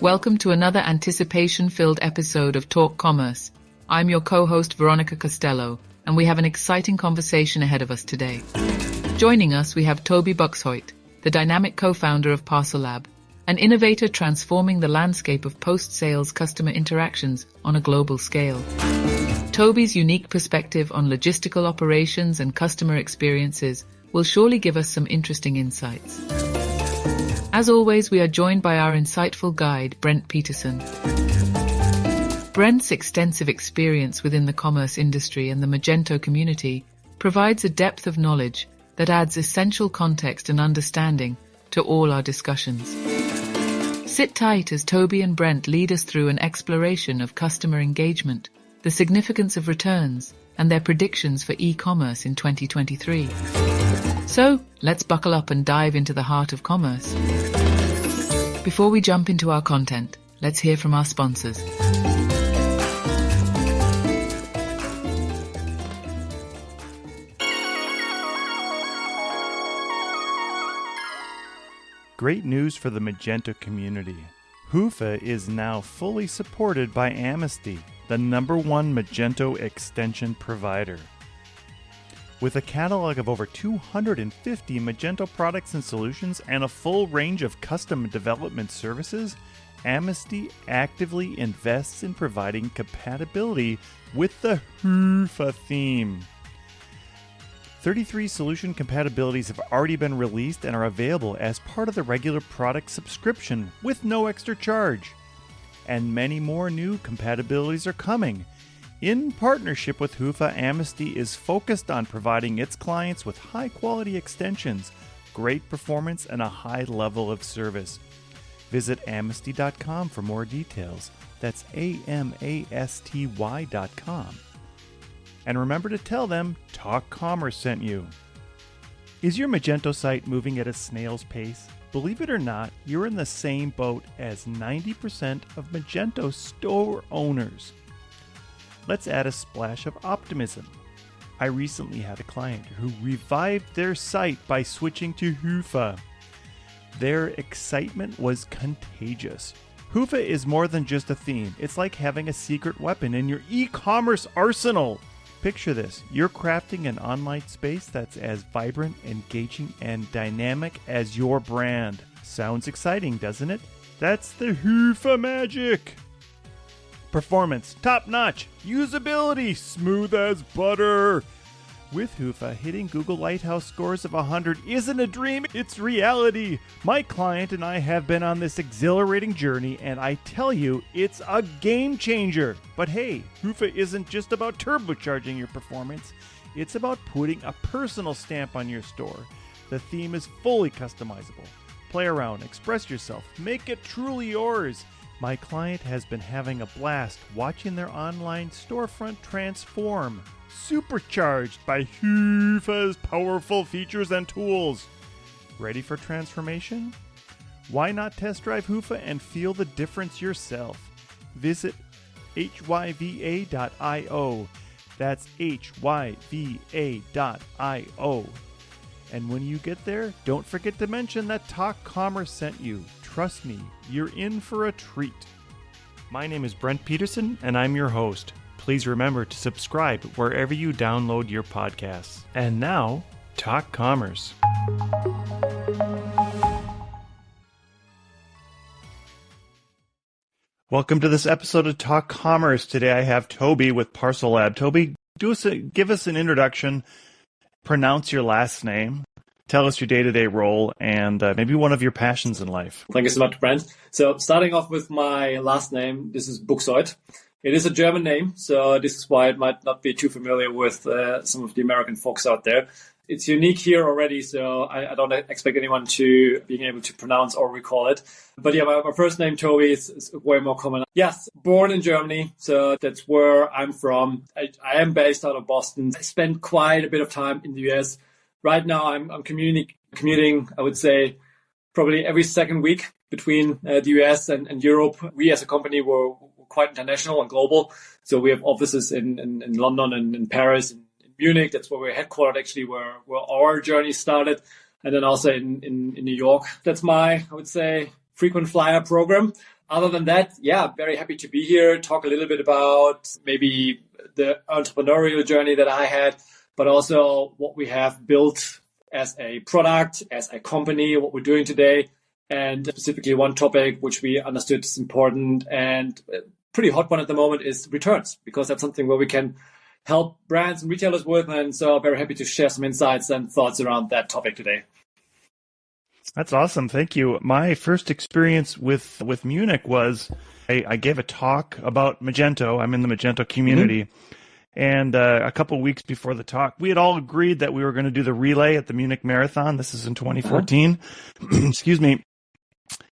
Welcome to another anticipation-filled episode of Talk Commerce. I'm your co-host Veronica Costello, and we have an exciting conversation ahead of us today. Joining us, we have Tobi Buxhoidt, the dynamic co-founder of ParcelLab, an innovator transforming the landscape of post-sales customer interactions on a global scale. Tobi's unique perspective on logistical operations and customer experiences will surely give us some interesting insights. As always, we are joined by our insightful guide, Brent Peterson. Brent's extensive experience within the commerce industry and the Magento community provides a depth of knowledge that adds essential context and understanding to all our discussions. Sit tight as Tobi and Brent lead us through an exploration of customer engagement, the significance of returns, and their predictions for e-commerce in 2023. So, let's buckle up and dive into the heart of commerce. Before we jump into our content, let's hear from our sponsors. Great news for the Magento community. Hoofa is now fully supported by Amnesty, the #1 Magento extension provider. With a catalog of over 250 Magento products and solutions and a full range of custom development services, Amnesty actively invests in providing compatibility with the Hoofa theme. 33 solution compatibilities have already been released and are available as part of the regular product subscription with no extra charge. And many more new compatibilities are coming. In partnership with Hoofa, Amnesty is focused on providing its clients with high-quality extensions, great performance, and a high level of service. Visit amnesty.com for more details. That's AMASTY.com. And remember to tell them Talk Commerce sent you. Is your Magento site moving at a snail's pace? Believe it or not, you're in the same boat as 90% of Magento store owners. Let's add a splash of optimism. I recently had a client who revived their site by switching to Hoofa. Their excitement was contagious. Hoofa is more than just a theme. It's like having a secret weapon in your e-commerce arsenal. Picture this. You're crafting an online space that's as vibrant, engaging, and dynamic as your brand. Sounds exciting, doesn't it? That's the Hoofa magic. Performance, top-notch. Usability, smooth as butter. With Hoofa, hitting Google Lighthouse scores of 100 isn't a dream, it's reality. My client and I have been on this exhilarating journey, and I tell you, it's a game changer. But hey, Hoofa isn't just about turbocharging your performance. It's about putting a personal stamp on your store. The theme is fully customizable. Play around, express yourself, make it truly yours. My client has been having a blast watching their online storefront transform, supercharged by Hoofa's powerful features and tools. Ready for transformation? Why not test drive Hoofa and feel the difference yourself? Visit hyva.io. That's hyva.io. And when you get there, don't forget to mention that Talk Commerce sent you. Trust me, you're in for a treat. My name is Brent Peterson, and I'm your host. Please remember to subscribe wherever you download your podcasts. And now, Talk Commerce. Welcome to this episode of Talk Commerce. Today I have Tobi with ParcelLab. Tobi, give us an introduction, pronounce your last name, tell us your day-to-day role, and maybe one of your passions in life. Thank you so much, Brent. So starting off with my last name, this is Buxhoidt. It is a German name, so this is why it might not be too familiar with some of the American folks out there. It's unique here already, so I don't expect anyone to being able to pronounce or recall it. But yeah, my first name, Tobi, is way more common. Yes, born in Germany, so that's where I'm from. I am based out of Boston. I spent quite a bit of time in the US. Right now, I'm commuting, I would say, probably every second week between the US and Europe. We as a company were quite international and global. So we have offices in London and in Paris and in Munich. That's where we're headquartered, actually, where our journey started. And then also in New York. That's my, I would say, frequent flyer program. Other than that, yeah, very happy to be here, talk a little bit about maybe the entrepreneurial journey that I had, but also what we have built as a product, as a company, what we're doing today, and specifically one topic which we understood is important and a pretty hot one at the moment is returns, because that's something where we can help brands and retailers with. And so I'm very happy to share some insights and thoughts around that topic today. That's awesome. Thank you. My first experience with Munich was I gave a talk about Magento. I'm in the Magento community. And a couple of weeks before the talk, we had all agreed that we were going to do the relay at the Munich Marathon. This is in 2014. Excuse me.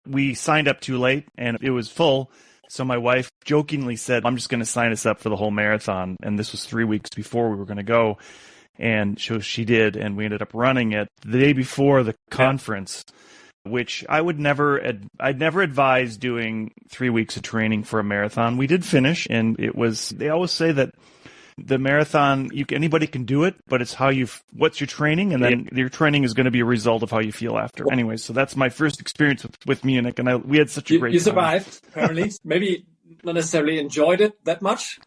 We signed up too late and it was full. So my wife jokingly said, I'm just going to sign us up for the whole marathon. And this was 3 weeks before we were going to go. And so she did, and we ended up running it the day before the conference, which I'd never advise doing 3 weeks of training for a marathon. We did finish, and they always say that the marathon, anybody can do it, but it's what's your training, and then your training is going to be a result of how you feel after. Anyway, so that's my first experience with Munich, and we had such a great time. You survived, apparently. Maybe not necessarily enjoyed it that much,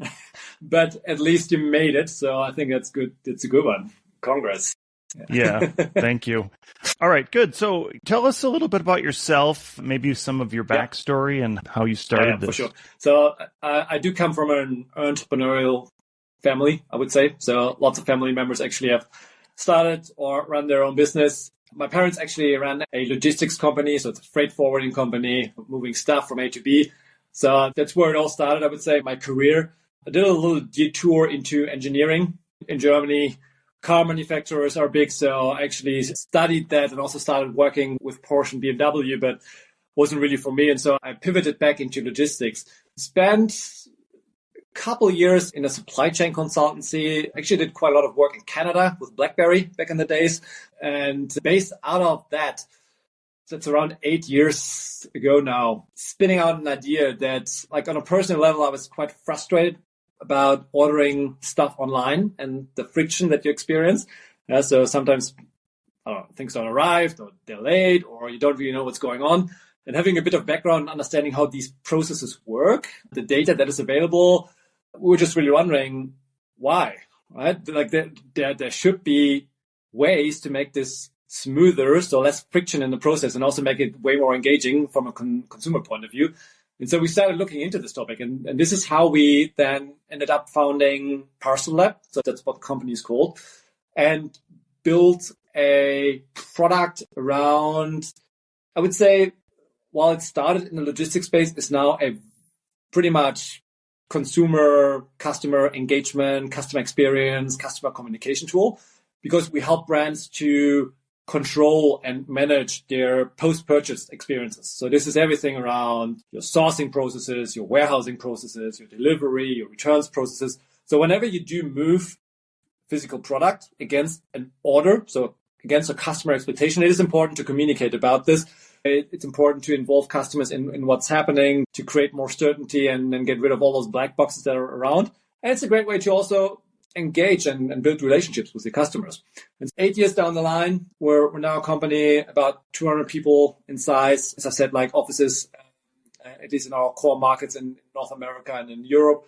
but at least you made it. So I think that's good. It's a good one. Congrats. Yeah, thank you. All right, good. So tell us a little bit about yourself, maybe some of your backstory and how you started this. For sure. So I do come from an entrepreneurial family, I would say. So lots of family members actually have started or run their own business. My parents actually ran a logistics company. So it's a freight forwarding company, moving stuff from A to B. So that's where it all started, I would say, my career. I did a little detour into engineering in Germany. Car manufacturers are big, so I actually studied that and also started working with Porsche and BMW, but wasn't really for me. And so I pivoted back into logistics. Spent a couple of years in a supply chain consultancy. Actually did quite a lot of work in Canada with BlackBerry back in the days. And based out of that, that's around 8 years ago now, spinning out an idea that, like, on a personal level, I was quite frustrated about ordering stuff online and the friction that you experience. So sometimes things don't arrive or delayed, or you don't really know what's going on. And having a bit of background, understanding how these processes work, the data that is available, we were just really wondering why, right? Like there should be ways to make this smoother, so less friction in the process, and also make it way more engaging from a consumer point of view. And so we started looking into this topic, and this is how we then ended up founding ParcelLab. So that's what the company is called, and built a product around, I would say, while it started in the logistics space, is now a pretty much consumer, customer engagement, customer experience, customer communication tool, because we help brands to control and manage their post-purchase experiences. So this is everything around your sourcing processes, your warehousing processes, your delivery, your returns processes. So whenever you do move physical product against an order, so against a customer expectation, it is important to communicate about this. It's important to involve customers in what's happening, to create more certainty and then get rid of all those black boxes that are around. And it's a great way to also engage and build relationships with the customers. And 8 years down the line, we're now a company about 200 people in size. As I said, like offices, at least in our core markets in North America and in Europe,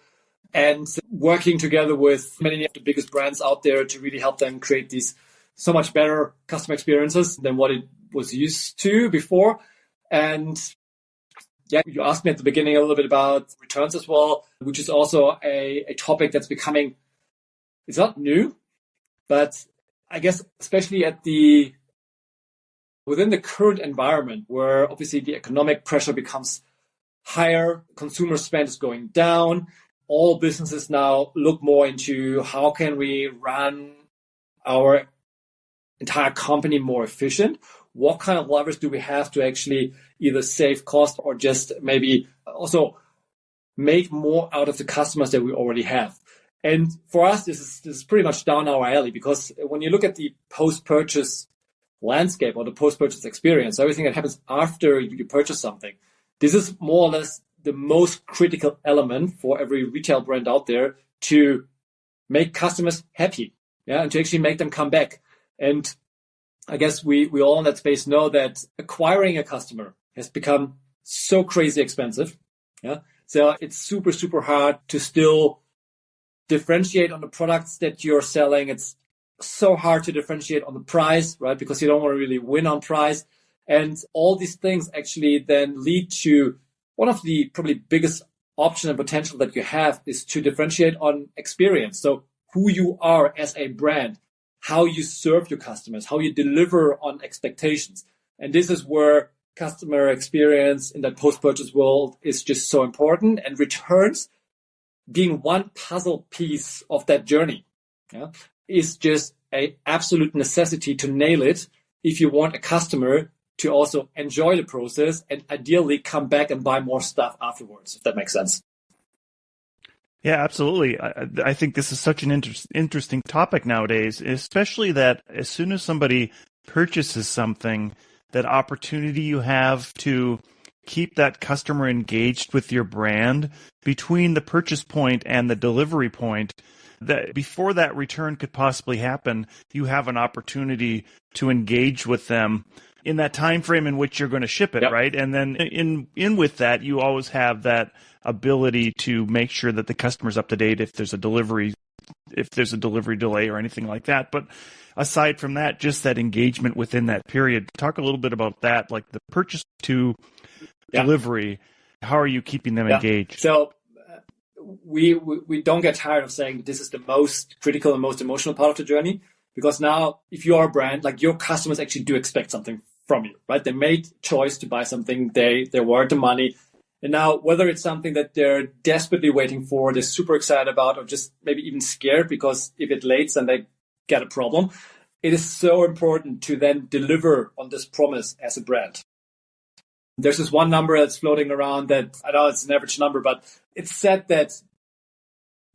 and working together with many of the biggest brands out there to really help them create these so much better customer experiences than what it was used to before. And yeah, you asked me at the beginning a little bit about returns as well, which is also a topic that's becoming, it's not new, but I guess especially within the current environment where obviously the economic pressure becomes higher, consumer spend is going down, all businesses now look more into how can we run our entire company more efficient? What kind of levers do we have to actually either save cost or just maybe also make more out of the customers that we already have? And for us, this is pretty much down our alley, because when you look at the post-purchase landscape or the post-purchase experience, everything that happens after you purchase something, this is more or less the most critical element for every retail brand out there to make customers happy, and to actually make them come back. And I guess we all in that space know that acquiring a customer has become so crazy expensive. Yeah. So it's super, super hard to still differentiate on the products that you're selling. It's so hard to differentiate on the price, right? Because you don't want to really win on price. And all these things actually then lead to one of the probably biggest option and potential that you have is to differentiate on experience. So who you are as a brand, how you serve your customers, how you deliver on expectations. And this is where customer experience in that post-purchase world is just so important, and returns being one puzzle piece of that journey, yeah, is just an absolute necessity to nail it if you want a customer to also enjoy the process and ideally come back and buy more stuff afterwards, if that makes sense. Yeah, absolutely. I think this is such an interesting topic nowadays, especially that as soon as somebody purchases something, that opportunity you have to keep that customer engaged with your brand between the purchase point and the delivery point, that before that return could possibly happen, you have an opportunity to engage with them in that time frame in which you're going to ship it, yep. Right? And then in with that, you always have that ability to make sure that the customer's up to date if there's a delivery delay or anything like that. But aside from that, just that engagement within that period. Talk a little bit about that, like the purchase to delivery. How are you keeping them engaged? So we don't get tired of saying this is the most critical and most emotional part of the journey, because now if you are a brand, like your customers actually do expect something from you, right? They made choice to buy something. They're worth the money. And now whether it's something that they're desperately waiting for, they're super excited about, or just maybe even scared because if it lates then they get a problem, it is so important to then deliver on this promise as a brand. There's this one number that's floating around that, I know it's an average number, but it's said that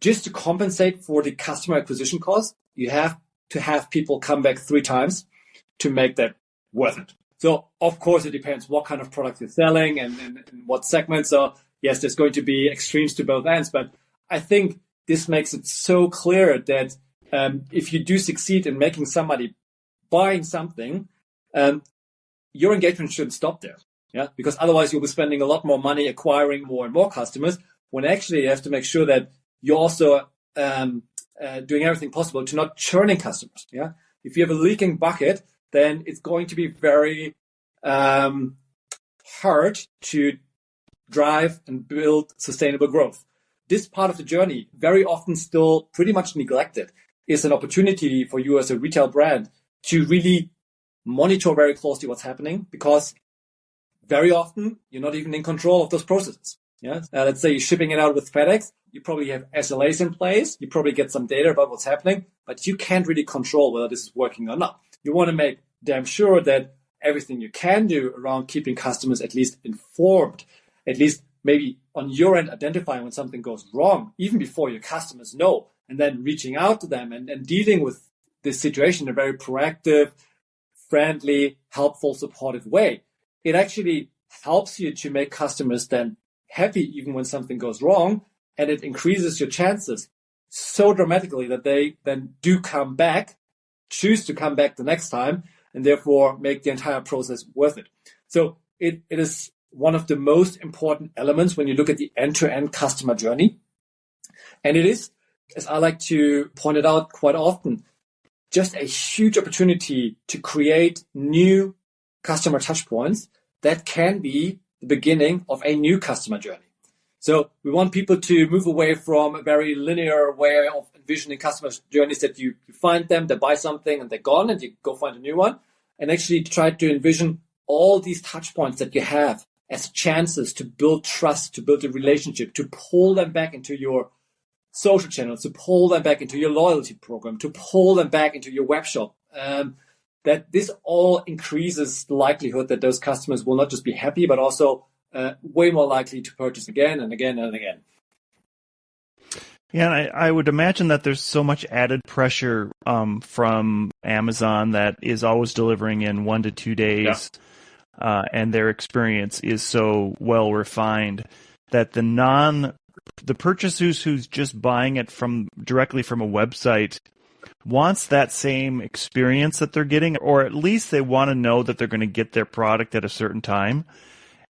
just to compensate for the customer acquisition cost, you have to have people come back 3 times to make that worth it. So, of course, it depends what kind of product you're selling and what segment. So, yes, there's going to be extremes to both ends. But I think this makes it so clear that if you do succeed in making somebody buying something, your engagement shouldn't stop there. Yeah, because otherwise you'll be spending a lot more money acquiring more and more customers, when actually you have to make sure that you're also doing everything possible to not churning customers. Yeah, if you have a leaking bucket, then it's going to be very hard to drive and build sustainable growth. This part of the journey, very often still pretty much neglected, is an opportunity for you as a retail brand to really monitor very closely what's happening, because very often you're not even in control of those processes. Yeah, let's say you're shipping it out with FedEx. You probably have SLAs in place. You probably get some data about what's happening, but you can't really control whether this is working or not. You want to make damn sure that everything you can do around keeping customers at least informed, at least maybe on your end identifying when something goes wrong, even before your customers know, and then reaching out to them and dealing with this situation in a very proactive, friendly, helpful, supportive way. It actually helps you to make customers then happy even when something goes wrong, and it increases your chances so dramatically that they then do come back, choose to come back the next time, and therefore make the entire process worth it. So it is one of the most important elements when you look at the end-to-end customer journey. And it is, as I like to point it out quite often, just a huge opportunity to create new customer touchpoints that can be the beginning of a new customer journey. So we want people to move away from a very linear way of envisioning customer journeys, that you find them, they buy something and they're gone and you go find a new one, and actually try to envision all these touch points that you have as chances to build trust, to build a relationship, to pull them back into your social channels, to pull them back into your loyalty program, to pull them back into your web shop. That this all increases the likelihood that those customers will not just be happy, but also way more likely to purchase again and again and again. Yeah, and I would imagine that there's so much added pressure from Amazon that is always delivering in 1 to 2 days, and their experience is so well refined that the purchasers who's just buying it directly from a website wants that same experience that they're getting, or at least they want to know that they're going to get their product at a certain time.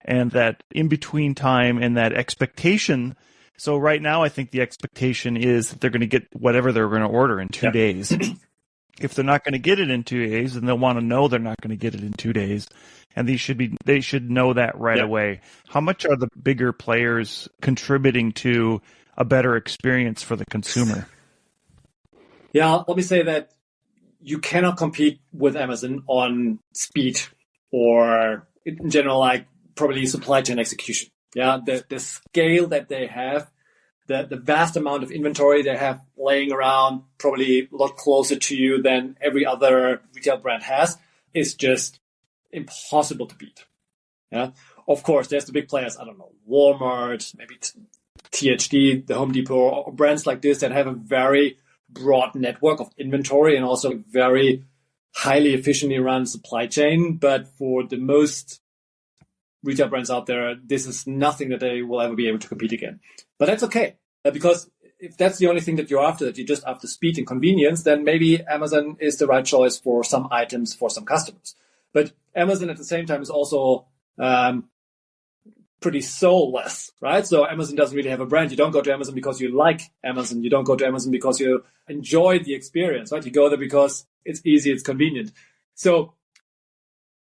and that in-between time and that expectation. So right now, I think the expectation is that they're going to get whatever they're going to order in 2 days. If they're not going to get it in 2 days, then they'll want to know they're not going to get it in 2 days. And they should know that right away. How much are the bigger players contributing to a better experience for the consumer? Yeah, let me say that you cannot compete with Amazon on speed or in general, like probably supply chain execution. Yeah, the scale that they have, the vast amount of inventory they have laying around, probably a lot closer to you than every other retail brand has, is just impossible to beat. Yeah, of course, there's the big players. I don't know, Walmart, maybe THD, the Home Depot, or brands like this that have a very broad network of inventory and also a very highly efficiently run supply chain. But for the most retail brands out there, this is nothing that they will ever be able to compete again. But that's okay, because if that's the only thing that you're after, that you're just after speed and convenience, then maybe Amazon is the right choice for some items for some customers. But Amazon at the same time is also pretty soulless, right? So Amazon doesn't really have a brand. You don't go to Amazon because you like Amazon. You don't go to Amazon because you enjoy the experience, right? You go there because it's easy, it's convenient. So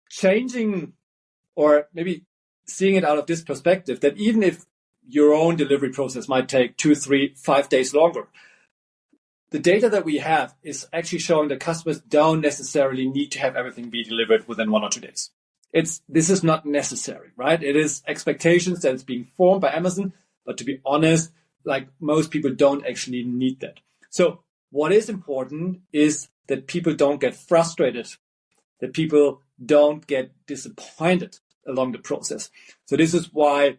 changing, or maybe seeing it out of this perspective, that even if your own delivery process might take 2, 3, 5 days longer, the data that we have is actually showing that customers don't necessarily need to have everything be delivered within 1 or 2 days. This is not necessary, right? It is expectations that it's being formed by Amazon, but to be honest, like most people don't actually need that. So what is important is that people don't get frustrated, that people don't get disappointed along the process. So this is why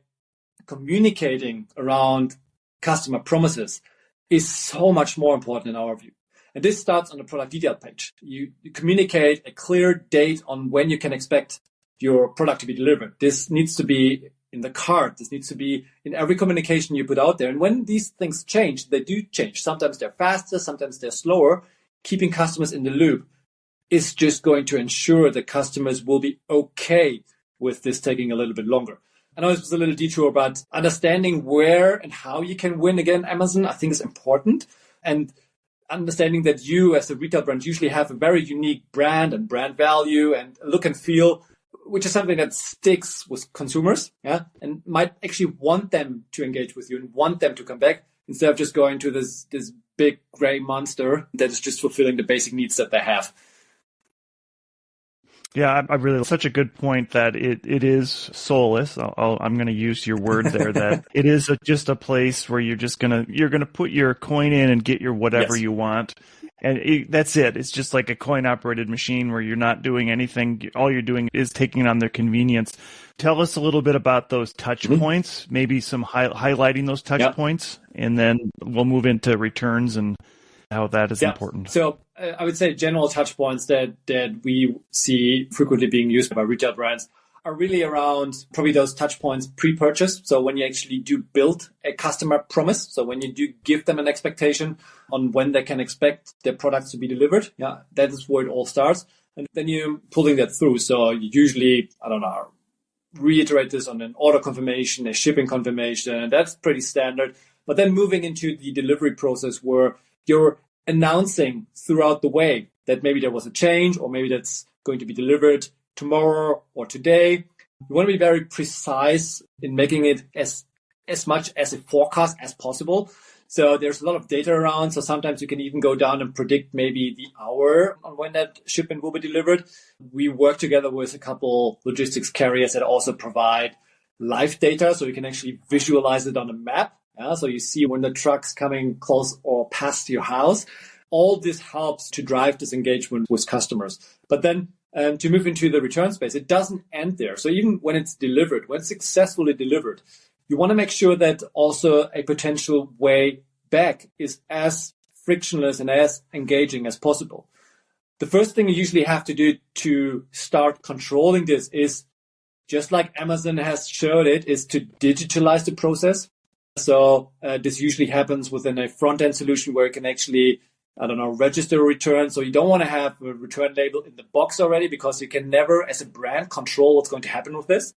communicating around customer promises is so much more important in our view. And this starts on the product detail page. You communicate a clear date on when you can expect your product to be delivered. This needs to be in the cart. This needs to be in every communication you put out there. And when these things change, they do change. Sometimes they're faster, sometimes they're slower. Keeping customers in the loop is just going to ensure that customers will be okay with this taking a little bit longer. I know this was a little detour, but understanding where and how you can win against Amazon, I think is important. And understanding that you as a retail brand usually have a very unique brand and brand value and look and feel, which is something that sticks with consumers, yeah, and might actually want them to engage with you and want them to come back instead of just going to this big gray monster that is just fulfilling the basic needs that they have. Yeah, I really, such a good point that it is soulless. I'm going to use your word there, that it is just a place where you're going to put your coin in and get your whatever you want. And that's it. It's just like a coin operated machine where you're not doing anything. All you're doing is taking on their convenience. Tell us a little bit about those touch points, maybe some highlighting those touch points, and then we'll move into returns and how that is important. So I would say general touch points that we see frequently being used by retail brands are really around probably those touch points pre-purchase. So when you actually do build a customer promise, so when you do give them an expectation on when they can expect their products to be delivered, that is where it all starts. And then you're pulling that through. So you usually, reiterate this on an order confirmation, a shipping confirmation, and that's pretty standard. But then moving into the delivery process where you're announcing throughout the way that maybe there was a change or maybe that's going to be delivered tomorrow or today. You want to be very precise in making it as much as a forecast as possible. So there's a lot of data around. So sometimes you can even go down and predict maybe the hour on when that shipment will be delivered. We work together with a couple logistics carriers that also provide live data. So you can actually visualize it on a map. So you see when the truck's coming close or past your house. All this helps to drive this engagement with customers. But then to move into the return space, it doesn't end there. So even when it's delivered, when it's successfully delivered, you want to make sure that also a potential way back is as frictionless and as engaging as possible. The first thing you usually have to do to start controlling this is, just like Amazon has showed it, is to digitalize the process. So this usually happens within a front-end solution where you can actually, register a return. So you don't want to have a return label in the box already because you can never, as a brand, control what's going to happen with this.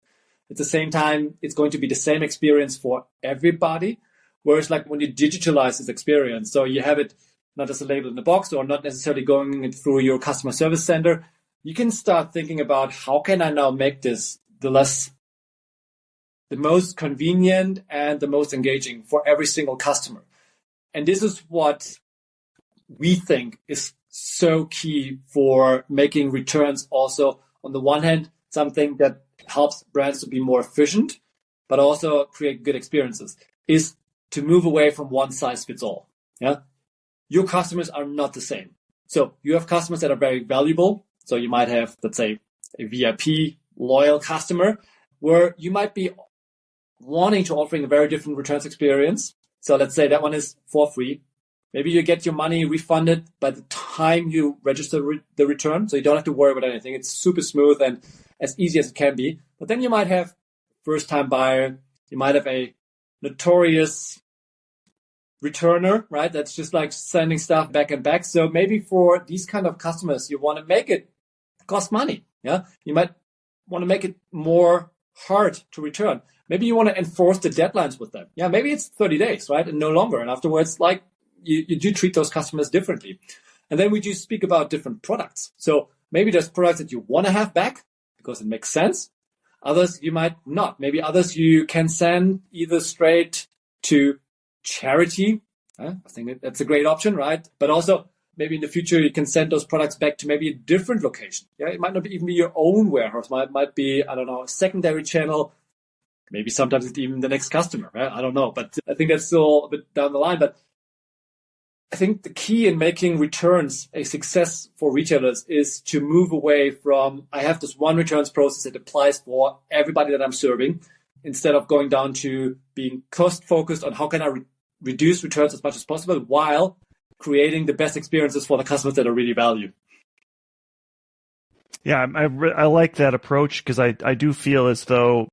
At the same time, it's going to be the same experience for everybody. Whereas like when you digitalize this experience, so you have it not as a label in the box or not necessarily going through your customer service center, you can start thinking about how can I now make this the most convenient and the most engaging for every single customer. And this is what we think is so key for making returns also, on the one hand, something that helps brands to be more efficient, but also create good experiences, is to move away from one size fits all. Yeah, your customers are not the same. So you have customers that are very valuable. So you might have, let's say, a VIP loyal customer where you might be wanting to offering a very different returns experience. So let's say that one is for free. Maybe you get your money refunded by the time you register the return. So you don't have to worry about anything. It's super smooth and as easy as it can be. But then you might have first time buyer. You might have a notorious returner, right? That's just like sending stuff back and back. So maybe for these kind of customers, you want to make it cost money. Yeah. You might want to make it more hard to return. Maybe you want to enforce the deadlines with them. Yeah. Maybe it's 30 days, right? And no longer. And afterwards, like you do treat those customers differently. And then we do speak about different products. So maybe there's products that you want to have back because it makes sense. Others you might not. Maybe others you can send either straight to charity. I think that's a great option, right? But also maybe in the future you can send those products back to maybe a different location. Yeah, it might not even be your own warehouse. Might be, I don't know, a secondary channel. Maybe sometimes it's even the next customer, right? I don't know. But I think that's still a bit down the line. But I think the key in making returns a success for retailers is to move away from, I have this one returns process that applies for everybody that I'm serving, instead of going down to being cost focused on how can I reduce returns as much as possible while creating the best experiences for the customers that are really valued. Yeah, I like that approach because I do feel as though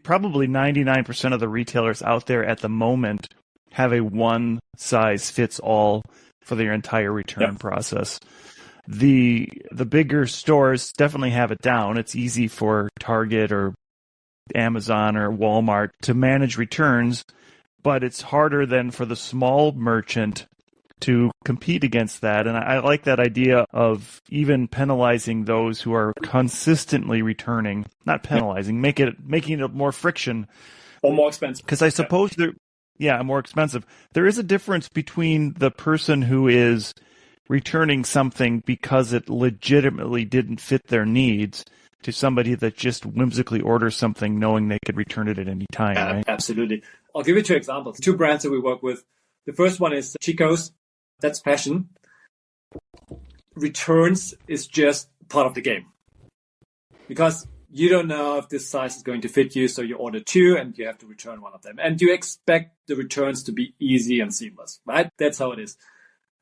probably 99% of the retailers out there at the moment have a one-size-fits-all for their entire return process. The bigger stores definitely have it down. It's easy for Target or Amazon or Walmart to manage returns, but it's harder than for the small merchant to compete against that. And I like that idea of even penalizing those who are consistently returning, not penalizing, making it more friction. Or more expensive. Because I suppose more expensive. There is a difference between the person who is returning something because it legitimately didn't fit their needs to somebody that just whimsically orders something knowing they could return it at any time, right? Absolutely. I'll give you two examples. Two brands that we work with. The first one is Chico's. That's fashion. Returns is just part of the game. Because you don't know if this size is going to fit you, so you order two and you have to return one of them. And you expect the returns to be easy and seamless, right? That's how it is.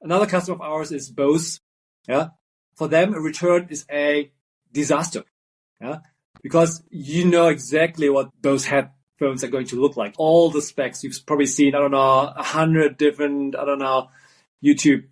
Another customer of ours is Bose. Yeah. For them, a return is a disaster. Yeah. Because you know exactly what Bose headphones are going to look like. All the specs you've probably seen, 100 different, YouTube,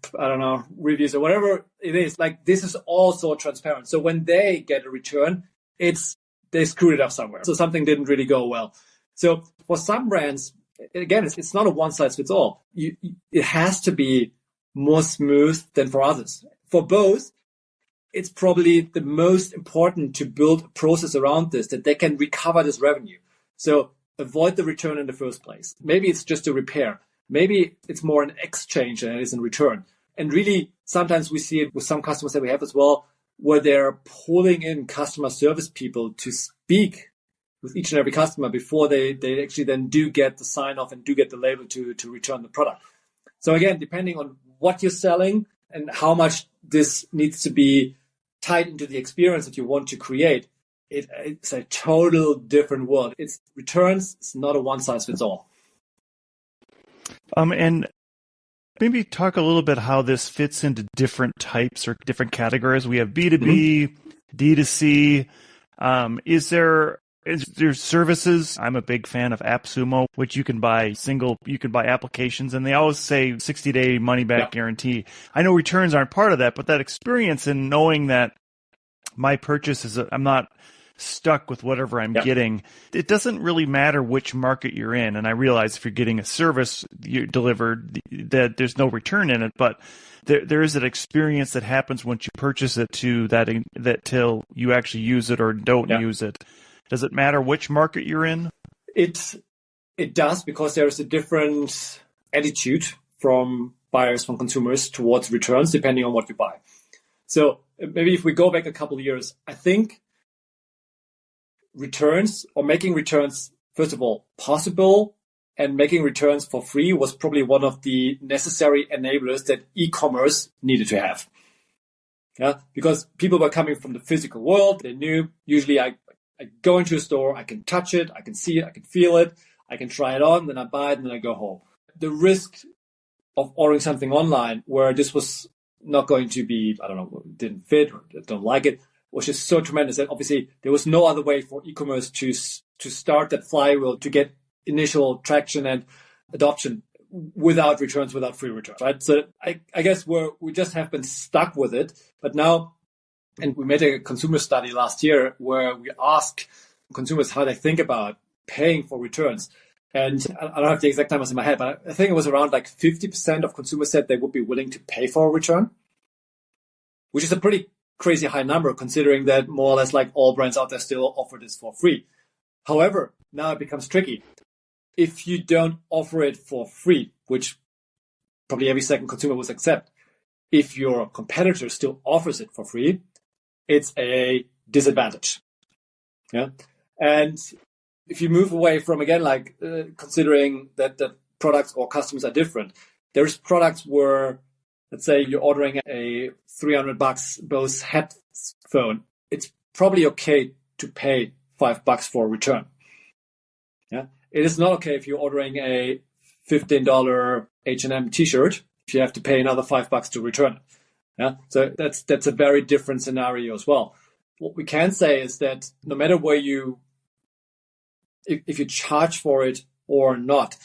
reviews or whatever it is. Like this is all so transparent. So when they get a return, they screwed it up somewhere. So something didn't really go well. So for some brands, again, it's not a one size fits all. It has to be more smooth than for others. For both, it's probably the most important to build a process around this that they can recover this revenue. So avoid the return in the first place. Maybe it's just a repair. Maybe it's more an exchange than it is in return. And really, sometimes we see it with some customers that we have as well, where they're pulling in customer service people to speak with each and every customer before they actually then do get the sign off and do get the label to return the product. So again, depending on what you're selling and how much this needs to be tied into the experience that you want to create, it's a total different world. It's returns. It's not a one size fits all. And maybe talk a little bit how this fits into different types or different categories. We have B2B, D2C. Is there services? I'm a big fan of AppSumo, which you can buy applications, and they always say 60-day money-back guarantee. I know returns aren't part of that, but that experience in knowing that my purchase I'm not stuck with whatever I'm getting. It doesn't really matter which market you're in. And I realize if you're getting a service you delivered, that there's no return in it, but there is an experience that happens once you purchase it to that till you actually use it or don't use it. Does it matter which market you're in? It does, because there is a different attitude from buyers, from consumers towards returns, depending on what you buy. So maybe if we go back a couple of years, I think returns, or making returns, first of all, possible, and making returns for free was probably one of the necessary enablers that e-commerce needed to have. Yeah, because people were coming from the physical world. They knew usually I go into a store, I can touch it, I can see it, I can feel it, I can try it on, then I buy it, and then I go home. The risk of ordering something online where this was not going to be, I don't know, didn't fit or don't like it, was just so tremendous that obviously there was no other way for e-commerce to start that flywheel, to get initial traction and adoption without returns, without free returns, right? So I guess we just have been stuck with it. But now, and we made a consumer study last year where we asked consumers how they think about paying for returns. And I don't have the exact numbers in my head, but I think it was around like 50% of consumers said they would be willing to pay for a return, which is a pretty crazy high number considering that more or less like all brands out there still offer this for free. However, now it becomes tricky. If you don't offer it for free, which probably every second consumer would accept, if your competitor still offers it for free, it's a disadvantage. Yeah. And if you move away from, again, like considering that products or customers are different, there's products where, let's say you're ordering a $300 Bose headphone. It's probably okay to pay $5 for a return. Yeah. It is not okay if you're ordering a $15 H&M t-shirt, if you have to pay another $5 to return it. Yeah. So that's a very different scenario as well. What we can say is that no matter where if you charge for it or not,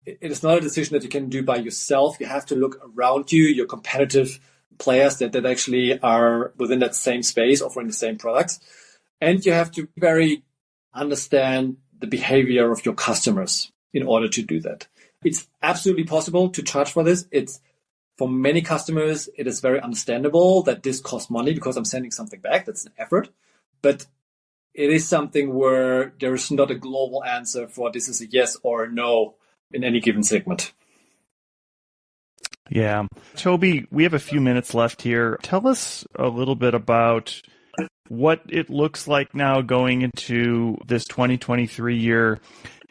it is not a decision that you can do by yourself. You have to look around you, your competitive players that actually are within that same space offering the same products. And you have to very understand the behavior of your customers in order to do that. It's absolutely possible to charge for this. For many customers, it is very understandable that this costs money because I'm sending something back. That's an effort. But it is something where there is not a global answer for this is a yes or a no in any given segment. Yeah. Tobi, we have a few minutes left here. Tell us a little bit about what it looks like now going into this 2023 year.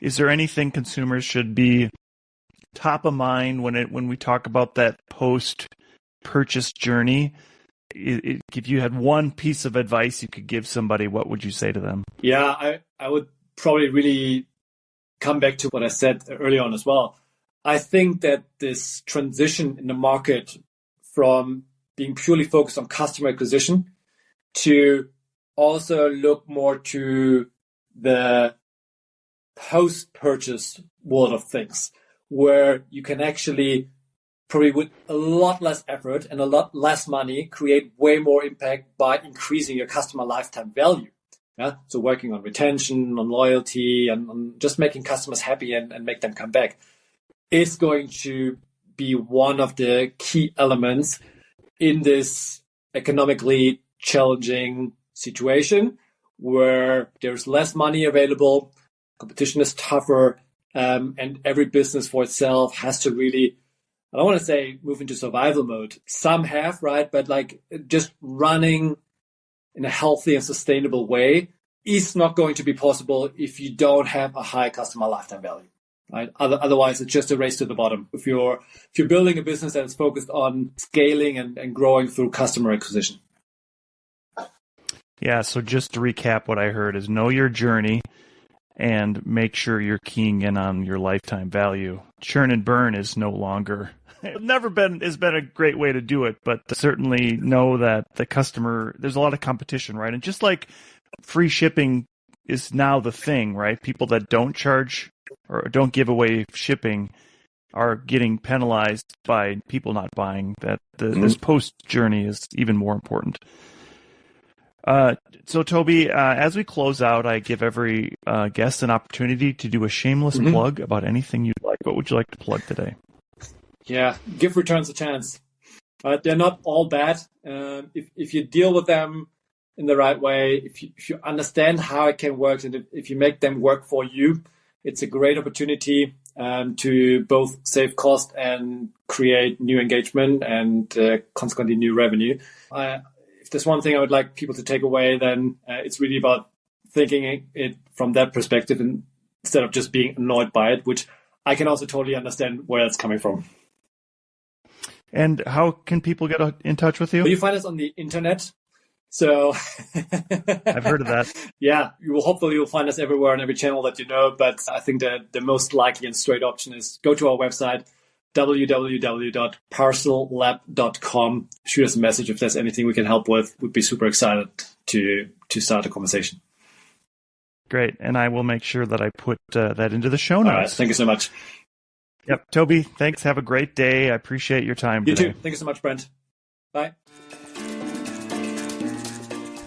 Is there anything consumers should be top of mind when we talk about that post-purchase journey? If you had one piece of advice you could give somebody, what would you say to them? Yeah, I would probably really come back to what I said earlier on as well. I think that this transition in the market from being purely focused on customer acquisition to also look more to the post-purchase world of things, where you can actually probably with a lot less effort and a lot less money create way more impact by increasing your customer lifetime value. Yeah. So working on retention, on loyalty, and on just making customers happy and make them come back is going to be one of the key elements in this economically challenging situation where there's less money available, competition is tougher, and every business for itself has to really, I don't want to say move into survival mode. Some have, right? But like just running in a healthy and sustainable way is not going to be possible if you don't have a high customer lifetime value, right? Otherwise, it's just a race to the bottom. If you're building a business that is focused on scaling and growing through customer acquisition. Yeah. So just to recap, what I heard is know your journey and make sure you're keying in on your lifetime value. Churn and burn is no longer. It's been a great way to do it, but certainly know that the customer, there's a lot of competition, right? And just like free shipping is now the thing, right? People that don't charge or don't give away shipping are getting penalized by people not buying. That this post journey is even more important. So Tobi, as we close out, I give every guest an opportunity to do a shameless plug about anything you'd like. What would you like to plug today? Yeah, give returns a chance. They're not all bad. If you deal with them in the right way, if you understand how it can work, and if you make them work for you, it's a great opportunity to both save cost and create new engagement and consequently new revenue. If there's one thing I would like people to take away, then it's really about thinking it from that perspective instead of just being annoyed by it, which I can also totally understand where it's coming from. And how can people get in touch with you? Well, you find us on the internet. So I've heard of that. Yeah, you'll find us everywhere on every channel that you know. But I think that the most likely and straight option is go to our website, www.parcellab.com. Shoot us a message if there's anything we can help with. We'd be super excited to start a conversation. Great. And I will make sure that I put that into the show notes. All right. Thank you so much. Yep. Tobi, thanks. Have a great day. I appreciate your time today. You too. Thank you so much, Brent. Bye.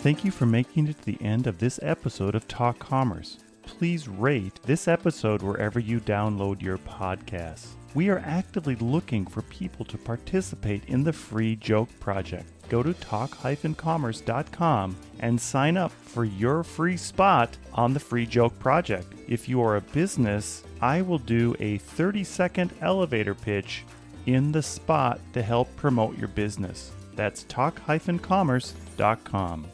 Thank you for making it to the end of this episode of Talk Commerce. Please rate this episode wherever you download your podcasts. We are actively looking for people to participate in the Free Joke Project. Go to talk-commerce.com and sign up for your free spot on the Free Joke Project. If you are a business, I will do a 30-second elevator pitch in the spot to help promote your business. That's talk-commerce.com.